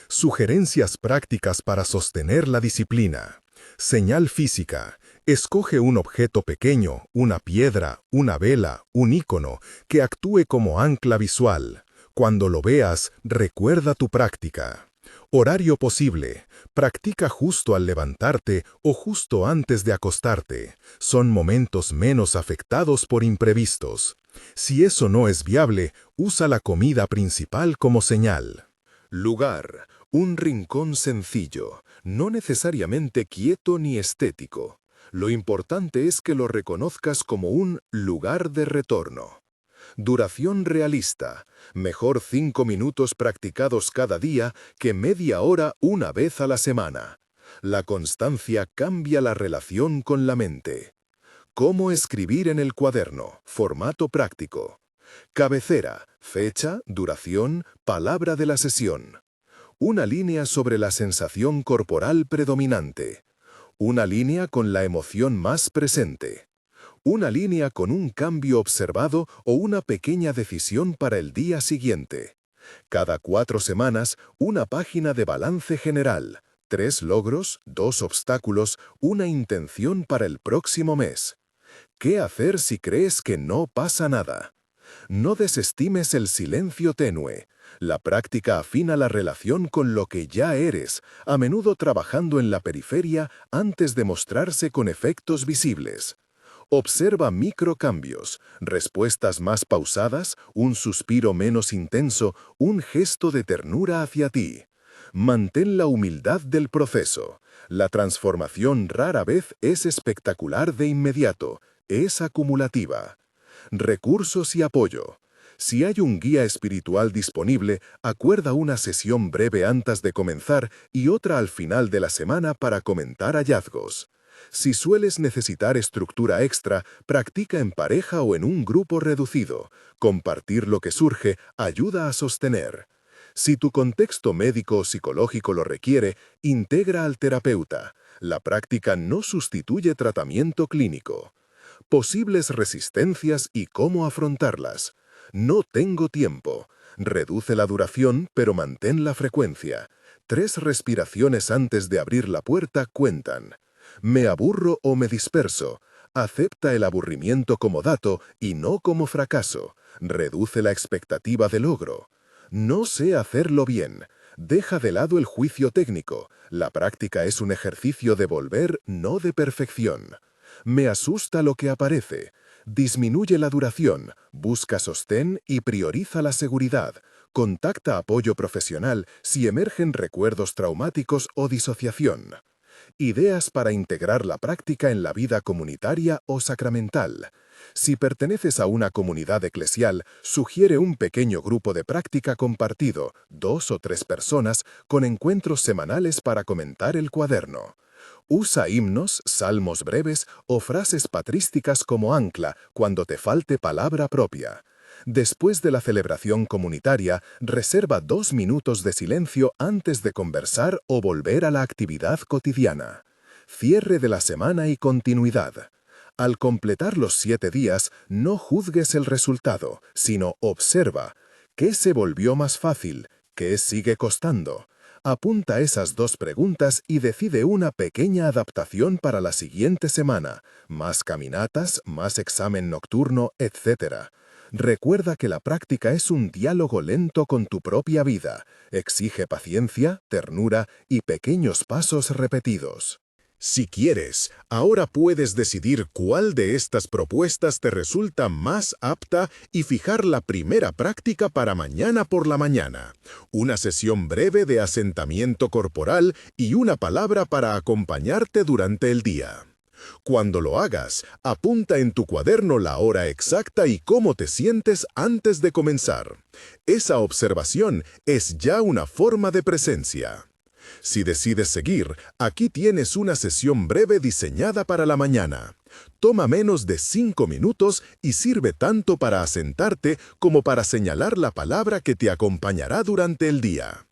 Sugerencias prácticas para sostener la disciplina. Señal física. Escoge un objeto pequeño, una piedra, una vela, un icono, que actúe como ancla visual. Cuando lo veas, recuerda tu práctica. Horario posible. Practica justo al levantarte o justo antes de acostarte. Son momentos menos afectados por imprevistos. Si eso no es viable, usa la comida principal como señal. Lugar. Un rincón sencillo, no necesariamente quieto ni estético. Lo importante es que lo reconozcas como un lugar de retorno. Duración realista. Mejor 5 minutos practicados cada día que media hora una vez a la semana. La constancia cambia la relación con la mente. ¿Cómo escribir en el cuaderno? Formato práctico. Cabecera. Fecha, duración, palabra de la sesión. Una línea sobre la sensación corporal predominante. Una línea con la emoción más presente. Una línea con un cambio observado o una pequeña decisión para el día siguiente. Cada 4 semanas, una página de balance general. 3 logros, 2 obstáculos, una intención para el próximo mes. ¿Qué hacer si crees que no pasa nada? No desestimes el silencio tenue. La práctica afina la relación con lo que ya eres, a menudo trabajando en la periferia antes de mostrarse con efectos visibles. Observa microcambios, respuestas más pausadas, un suspiro menos intenso, un gesto de ternura hacia ti. Mantén la humildad del proceso. La transformación rara vez es espectacular de inmediato, es acumulativa. Recursos y apoyo. Si hay un guía espiritual disponible, acuerda una sesión breve antes de comenzar y otra al final de la semana para comentar hallazgos. Si sueles necesitar estructura extra, practica en pareja o en un grupo reducido. Compartir lo que surge ayuda a sostener. Si tu contexto médico o psicológico lo requiere, integra al terapeuta. La práctica no sustituye tratamiento clínico. Posibles resistencias y cómo afrontarlas. No tengo tiempo. Reduce la duración, pero mantén la frecuencia. 3 respiraciones antes de abrir la puerta cuentan. Me aburro o me disperso. Acepta el aburrimiento como dato y no como fracaso. Reduce la expectativa de logro. No sé hacerlo bien. Deja de lado el juicio técnico. La práctica es un ejercicio de volver, no de perfección. Me asusta lo que aparece. Disminuye la duración, busca sostén y prioriza la seguridad. Contacta apoyo profesional si emergen recuerdos traumáticos o disociación. Ideas para integrar la práctica en la vida comunitaria o sacramental. Si perteneces a una comunidad eclesial, sugiere un pequeño grupo de práctica compartido, 2 o 3 personas, con encuentros semanales para comentar el cuaderno. Usa himnos, salmos breves o frases patrísticas como ancla cuando te falte palabra propia. Después de la celebración comunitaria, reserva 2 minutos de silencio antes de conversar o volver a la actividad cotidiana. Cierre de la semana y continuidad. Al completar los 7 días, no juzgues el resultado, sino observa. ¿Qué se volvió más fácil? ¿Qué sigue costando? Apunta esas 2 preguntas y decide una pequeña adaptación para la siguiente semana. Más caminatas, más examen nocturno, etc. Recuerda que la práctica es un diálogo lento con tu propia vida. Exige paciencia, ternura y pequeños pasos repetidos. Si quieres, ahora puedes decidir cuál de estas propuestas te resulta más apta y fijar la primera práctica para mañana por la mañana. Una sesión breve de asentamiento corporal y una palabra para acompañarte durante el día. Cuando lo hagas, apunta en tu cuaderno la hora exacta y cómo te sientes antes de comenzar. Esa observación es ya una forma de presencia. Si decides seguir, aquí tienes una sesión breve diseñada para la mañana. Toma menos de 5 minutos y sirve tanto para asentarte como para señalar la palabra que te acompañará durante el día.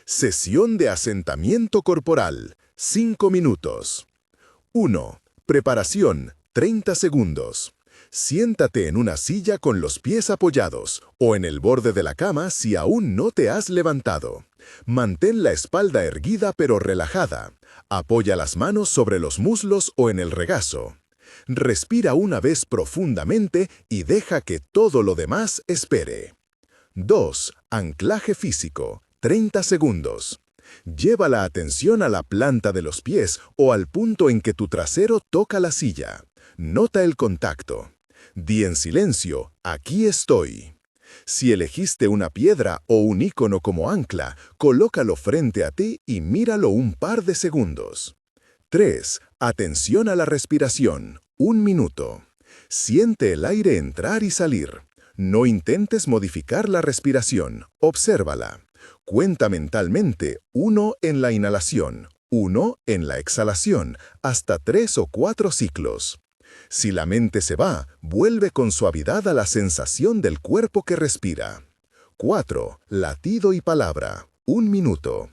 Sesión de asentamiento corporal, 5 minutos. 1. Preparación, 30 segundos. Siéntate en una silla con los pies apoyados o en el borde de la cama si aún no te has levantado. Mantén la espalda erguida pero relajada. Apoya las manos sobre los muslos o en el regazo. Respira una vez profundamente y deja que todo lo demás espere. 2. Anclaje físico, 30 segundos. Lleva la atención a la planta de los pies o al punto en que tu trasero toca la silla. Nota el contacto. Di en silencio, aquí estoy. Si elegiste una piedra o un icono como ancla, colócalo frente a ti y míralo un par de segundos. 3. Atención a la respiración, 1 minuto. Siente el aire entrar y salir. No intentes modificar la respiración, obsérvala. Cuenta mentalmente 1 en la inhalación, 1 en la exhalación, hasta 3 o 4 ciclos. Si la mente se va, vuelve con suavidad a la sensación del cuerpo que respira. 4. Latido y palabra, 1 minuto.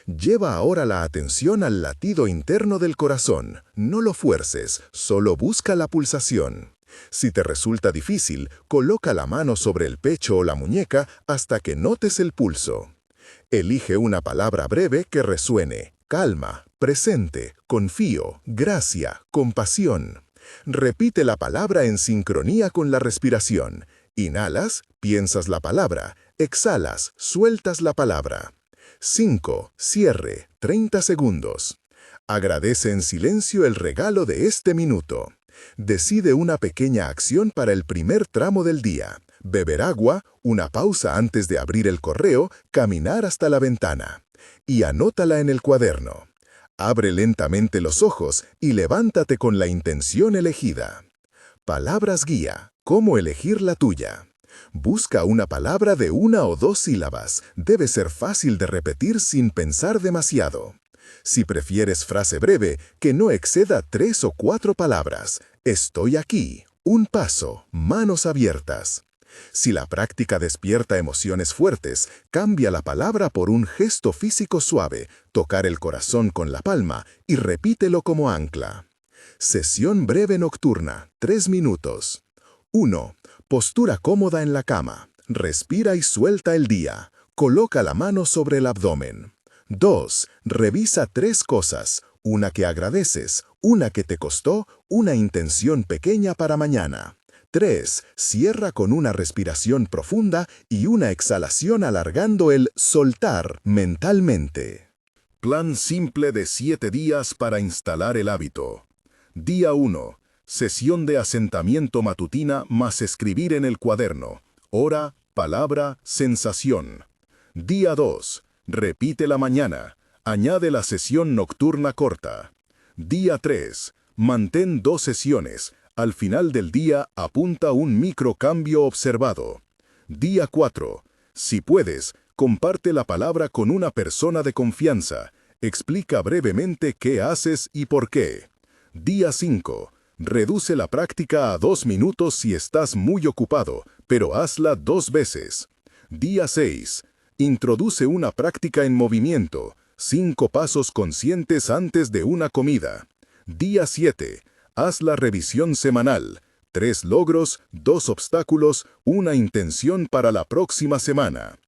Lleva ahora la atención al latido interno del corazón. No lo fuerces, solo busca la pulsación. Si te resulta difícil, coloca la mano sobre el pecho o la muñeca hasta que notes el pulso. Elige una palabra breve que resuene: calma, presente, confío, gracia, compasión. Repite la palabra en sincronía con la respiración. Inhalas, piensas la palabra. Exhalas, sueltas la palabra. 5. Cierre, 30 segundos. Agradece en silencio el regalo de este minuto. Decide una pequeña acción para el primer tramo del día. Beber agua, una pausa antes de abrir el correo, caminar hasta la ventana. Y anótala en el cuaderno. Abre lentamente los ojos y levántate con la intención elegida. Palabras guía. ¿Cómo elegir la tuya? Busca una palabra de 1 o 2 sílabas. Debe ser fácil de repetir sin pensar demasiado. Si prefieres frase breve, que no exceda 3 o 4 palabras. Estoy aquí. Un paso. Manos abiertas. Si la práctica despierta emociones fuertes, cambia la palabra por un gesto físico suave, tocar el corazón con la palma y repítelo como ancla. Sesión breve nocturna, 3 minutos. 1. Postura cómoda en la cama. Respira y suelta el día. Coloca la mano sobre el abdomen. 2. Revisa 3 cosas. Una que agradeces, una que te costó, una intención pequeña para mañana. 3. Cierra con una respiración profunda y una exhalación alargando el soltar mentalmente. Plan simple de 7 días para instalar el hábito. Día 1. Sesión de asentamiento matutina más escribir en el cuaderno. Hora, palabra, sensación. Día 2. Repite la mañana. Añade la sesión nocturna corta. Día 3. Mantén 2 sesiones. Al final del día, apunta un microcambio observado. Día 4. Si puedes, comparte la palabra con una persona de confianza. Explica brevemente qué haces y por qué. Día 5. Reduce la práctica a 2 minutos si estás muy ocupado, pero hazla 2 veces. Día 6. Introduce una práctica en movimiento. 5 pasos conscientes antes de una comida. Día 7. Haz la revisión semanal. 3 logros, 2 obstáculos, una intención para la próxima semana.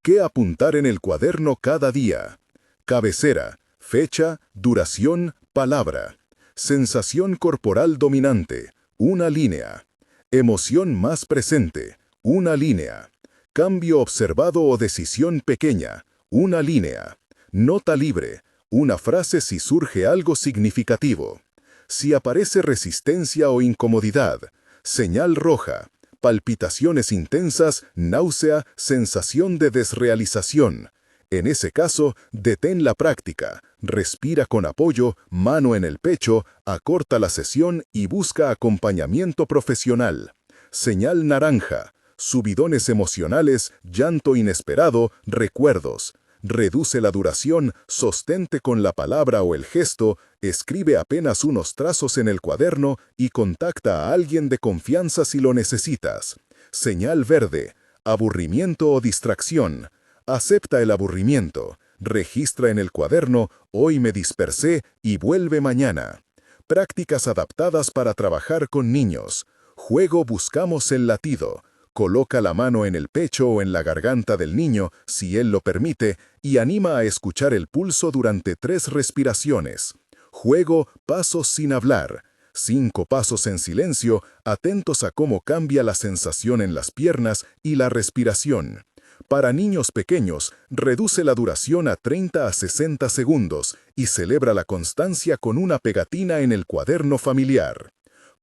¿Qué apuntar en el cuaderno cada día? Cabecera, fecha, duración, palabra. Sensación corporal dominante, una línea. Emoción más presente, una línea. Cambio observado o decisión pequeña, una línea. Nota libre, una frase si surge algo significativo. Si aparece resistencia o incomodidad, señal roja, palpitaciones intensas, náusea, sensación de desrealización. En ese caso, detén la práctica, respira con apoyo, mano en el pecho, acorta la sesión y busca acompañamiento profesional. Señal naranja, subidones emocionales, llanto inesperado, recuerdos. Reduce la duración, sostente con la palabra o el gesto, escribe apenas unos trazos en el cuaderno y contacta a alguien de confianza si lo necesitas. Señal verde, aburrimiento o distracción. Acepta el aburrimiento, registra en el cuaderno, hoy me dispersé y vuelve mañana. Prácticas adaptadas para trabajar con niños. Juego buscamos el latido. Coloca la mano en el pecho o en la garganta del niño, si él lo permite, y anima a escuchar el pulso durante 3 respiraciones. Juego, pasos sin hablar. 5 pasos en silencio, atentos a cómo cambia la sensación en las piernas y la respiración. Para niños pequeños, reduce la duración a 30 a 60 segundos y celebra la constancia con una pegatina en el cuaderno familiar.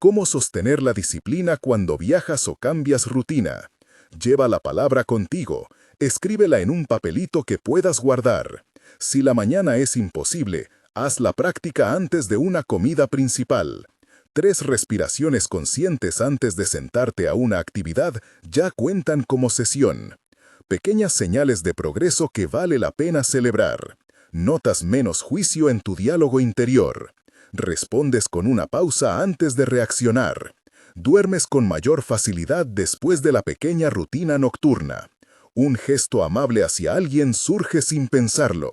¿Cómo sostener la disciplina cuando viajas o cambias rutina? Lleva la palabra contigo. Escríbela en un papelito que puedas guardar. Si la mañana es imposible, haz la práctica antes de una comida principal. 3 respiraciones conscientes antes de sentarte a una actividad ya cuentan como sesión. Pequeñas señales de progreso que vale la pena celebrar. Notas menos juicio en tu diálogo interior. Respondes con una pausa antes de reaccionar. Duermes con mayor facilidad después de la pequeña rutina nocturna. Un gesto amable hacia alguien surge sin pensarlo.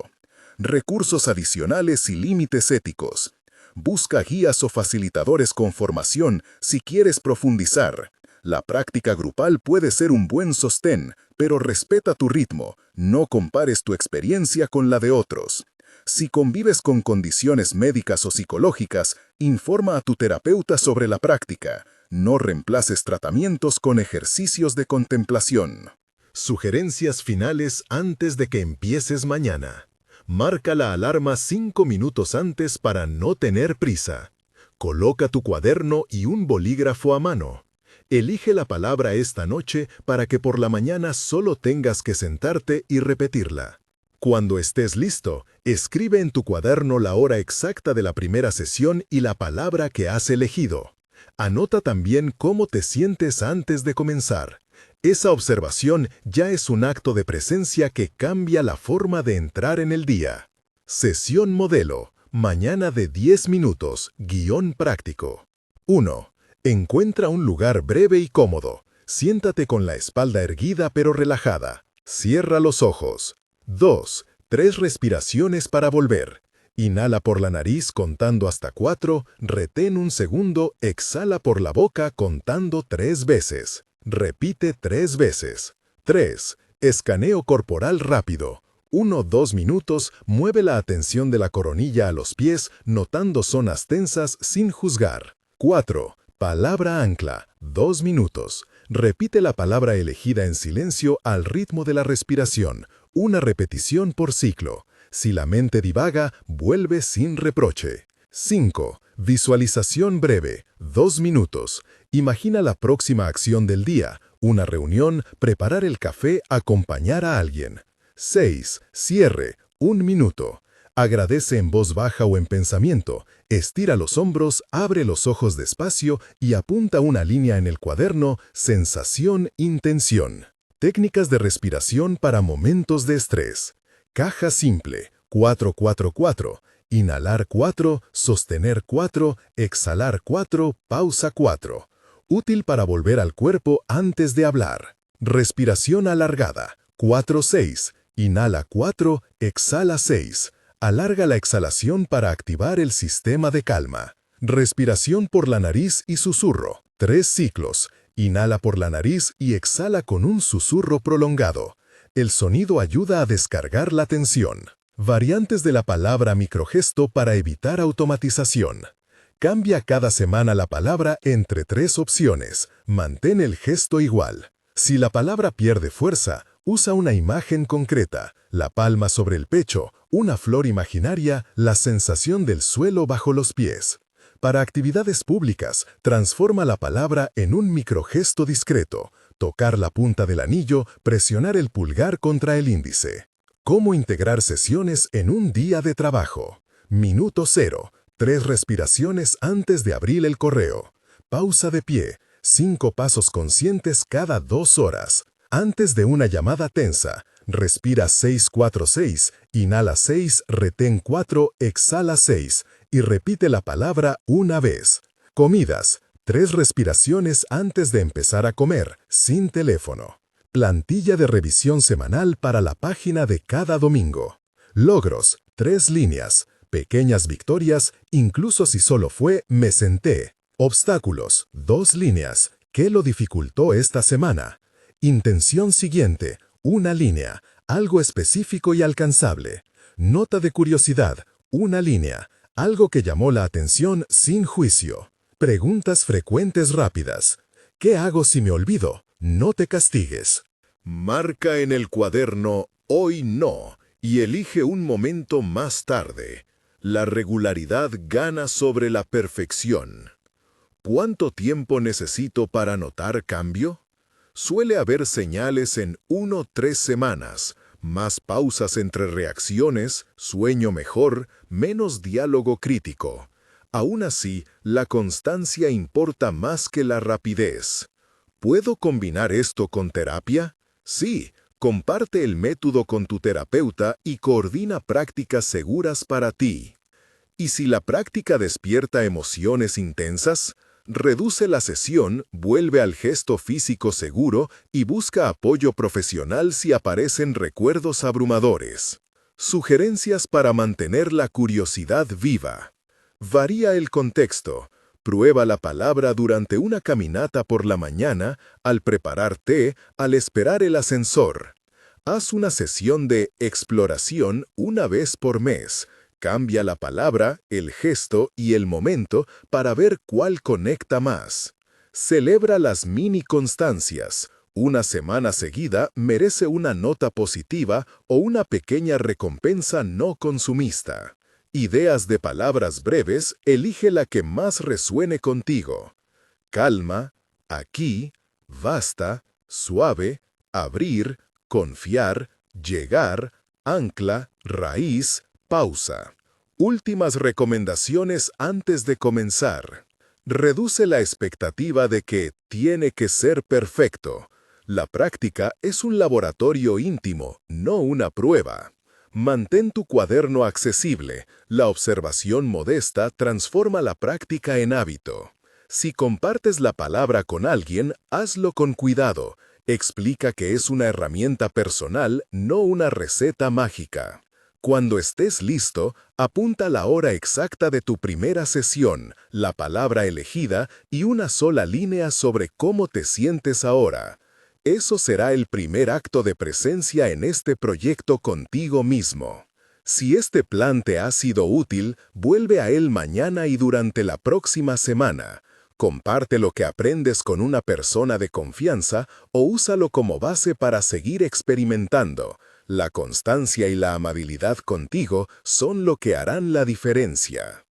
Recursos adicionales y límites éticos. Busca guías o facilitadores con formación si quieres profundizar. La práctica grupal puede ser un buen sostén, pero respeta tu ritmo, no compares tu experiencia con la de otros. Si convives con condiciones médicas o psicológicas, informa a tu terapeuta sobre la práctica. No reemplaces tratamientos con ejercicios de contemplación. Sugerencias finales antes de que empieces mañana. Marca la alarma 5 minutos antes para no tener prisa. Coloca tu cuaderno y un bolígrafo a mano. Elige la palabra esta noche para que por la mañana solo tengas que sentarte y repetirla. Cuando estés listo, escribe en tu cuaderno la hora exacta de la primera sesión y la palabra que has elegido. Anota también cómo te sientes antes de comenzar. Esa observación ya es un acto de presencia que cambia la forma de entrar en el día. Sesión modelo. Mañana de 10 minutos. Guión práctico. 1. Encuentra un lugar breve y cómodo. Siéntate con la espalda erguida pero relajada. Cierra los ojos. 2. 3 respiraciones para volver. Inhala por la nariz contando hasta 4, retén un segundo, exhala por la boca contando 3 veces. Repite 3 veces. 3. Escaneo corporal rápido. 1-2 minutos, mueve la atención de la coronilla a los pies, notando zonas tensas sin juzgar. 4. Palabra ancla. 2 minutos. Repite la palabra elegida en silencio al ritmo de la respiración. Una repetición por ciclo. Si la mente divaga, vuelve sin reproche. 5. Visualización breve. 2 minutos. Imagina la próxima acción del día. Una reunión, preparar el café, acompañar a alguien. 6. Cierre. 1 minuto. Agradece en voz baja o en pensamiento. Estira los hombros, abre los ojos despacio y apunta una línea en el cuaderno, sensación, intención. Técnicas de respiración para momentos de estrés. Caja simple, 4-4-4. Inhalar 4, sostener 4, exhalar 4, pausa 4. Útil para volver al cuerpo antes de hablar. Respiración alargada, 4-6. Inhala 4, exhala 6. Alarga la exhalación para activar el sistema de calma. Respiración por la nariz y susurro, 3 ciclos. Inhala por la nariz y exhala con un susurro prolongado. El sonido ayuda a descargar la tensión. Variantes de la palabra microgesto para evitar automatización. Cambia cada semana la palabra entre 3 opciones. Mantén el gesto igual. Si la palabra pierde fuerza, usa una imagen concreta, la palma sobre el pecho, una flor imaginaria, la sensación del suelo bajo los pies. Para actividades públicas, transforma la palabra en un microgesto discreto, tocar la punta del anillo, presionar el pulgar contra el índice. ¿Cómo integrar sesiones en un día de trabajo? Minuto 0. 3 respiraciones antes de abrir el correo. Pausa de pie. 5 pasos conscientes cada 2 horas. Antes de una llamada tensa, respira 6-4-6, inhala 6, retén 4, exhala 6 y repite la palabra una vez. Comidas. 3 respiraciones antes de empezar a comer, sin teléfono. Plantilla de revisión semanal para la página de cada domingo. Logros. 3 líneas. Pequeñas victorias, incluso si solo fue me senté. Obstáculos. 2 líneas. ¿Qué lo dificultó esta semana? Intención siguiente. 1 línea. Algo específico y alcanzable. Nota de curiosidad. 1 línea. Algo que llamó la atención sin juicio. Preguntas frecuentes rápidas. ¿Qué hago si me olvido? No te castigues. Marca en el cuaderno hoy no y elige un momento más tarde. La regularidad gana sobre la perfección. ¿Cuánto tiempo necesito para notar cambio? Suele haber señales en 1-3 semanas, más pausas entre reacciones, sueño mejor, menos diálogo crítico. Aún así, la constancia importa más que la rapidez. ¿Puedo combinar esto con terapia? Sí, comparte el método con tu terapeuta y coordina prácticas seguras para ti. ¿Y si la práctica despierta emociones intensas? Reduce la sesión, vuelve al gesto físico seguro y busca apoyo profesional si aparecen recuerdos abrumadores. Sugerencias para mantener la curiosidad viva. Varía el contexto. Prueba la palabra durante una caminata por la mañana, al preparar té, al esperar el ascensor. Haz una sesión de exploración una vez por mes. Cambia la palabra, el gesto y el momento para ver cuál conecta más. Celebra las mini constancias. Una semana seguida merece una nota positiva o una pequeña recompensa no consumista. Ideas de palabras breves, elige la que más resuene contigo. Calma, aquí, basta, suave, abrir, confiar, llegar, ancla, raíz, pausa. Últimas recomendaciones antes de comenzar. Reduce la expectativa de que tiene que ser perfecto. La práctica es un laboratorio íntimo, no una prueba. Mantén tu cuaderno accesible. La observación modesta transforma la práctica en hábito. Si compartes la palabra con alguien, hazlo con cuidado. Explica que es una herramienta personal, no una receta mágica. Cuando estés listo, apunta la hora exacta de tu primera sesión, la palabra elegida y una sola línea sobre cómo te sientes ahora. Eso será el primer acto de presencia en este proyecto contigo mismo. Si este plan te ha sido útil, vuelve a él mañana y durante la próxima semana. Comparte lo que aprendes con una persona de confianza o úsalo como base para seguir experimentando. La constancia y la amabilidad contigo son lo que harán la diferencia.